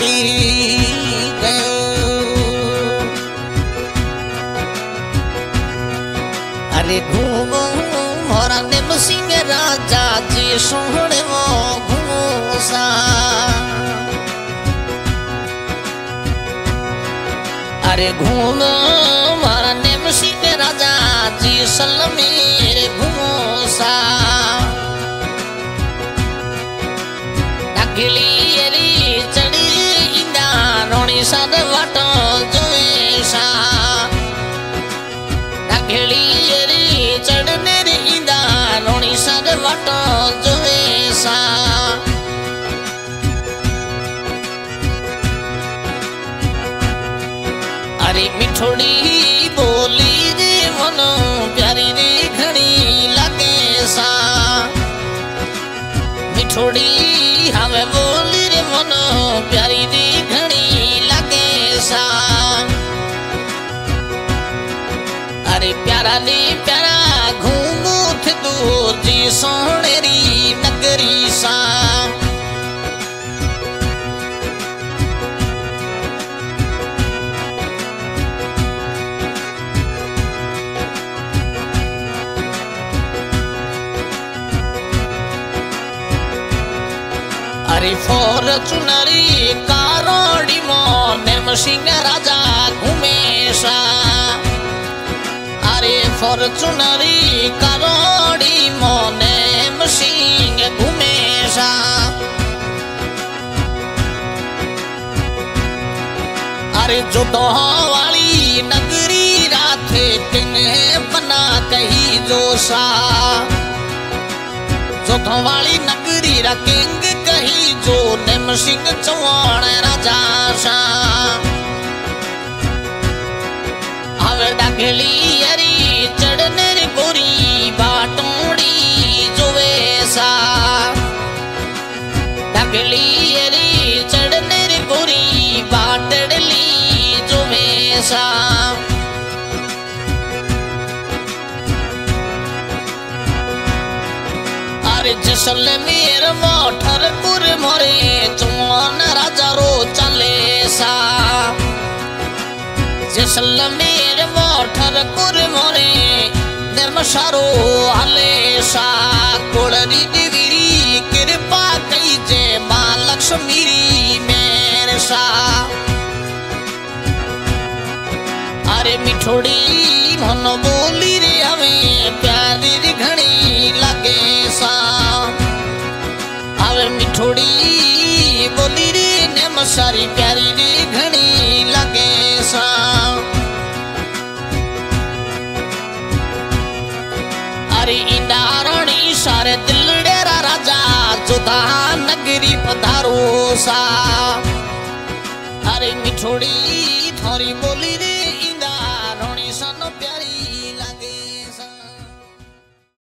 छड़ी गयो। अरे घूमो मोरा नेम सिंह राजा जी सोहणे वो घूसा। अरे घूमो मोरा नेम सिंह राजा जी सलमीर घूसा। डाकिली चढ़ी इंदा रोणी साद वाटो जोसा। डाकिली चढ़ने इंदा रोणी साद वाटो जोसा। अरे मिठोड़ी बोली रे मनो प्यारी रे घड़ी लगे सा। मिठोड़ी हमें बोली रे मनो प्यारी रे घड़ी लगे सा। अरे प्यारा रे प्यारा घूमू थे दूर जी सोहणेरी नगरी सा। अरे फॉर्चूनरी कारोड़ी नेम सिंह राजा घूमेशा। अरे फॉर्चूनरी कारोड़ी नेम सिंह घूमेशा। अरे जो वाली नगरी राथे तिन्हें बना कही जोसा। जो वाली नगरी रा किंग कही जो नेम सिंह चौहान राजा सा। हवे डाकली अरी चढ़ने रे गोरी बाटोड़ी जो वैसा। डाकली अरी चढ़ने रे गोरी बाटड़ली जो वैसा। अरे जैसलमेर मोठरपुर मोरे चौहान राजा रो चले सा। जैसलमेर मोठरपुर मोरे निर्मशारो हले सा। कोड़री देवीरी कृपा कई जे मां लक्ष्मी मेर सा। अरे मिठोड़ी मन बोली रे हमें प्यारी रे घड़ी लगे सा। अरे मिठोड़ी बोली रे नेम सारी प्यारी रे घड़ी लगे सा। अरे इंदा रोणी सारे दिलडेरा राजा जोधा नगरी पधारो सा। अरे मिठोड़ी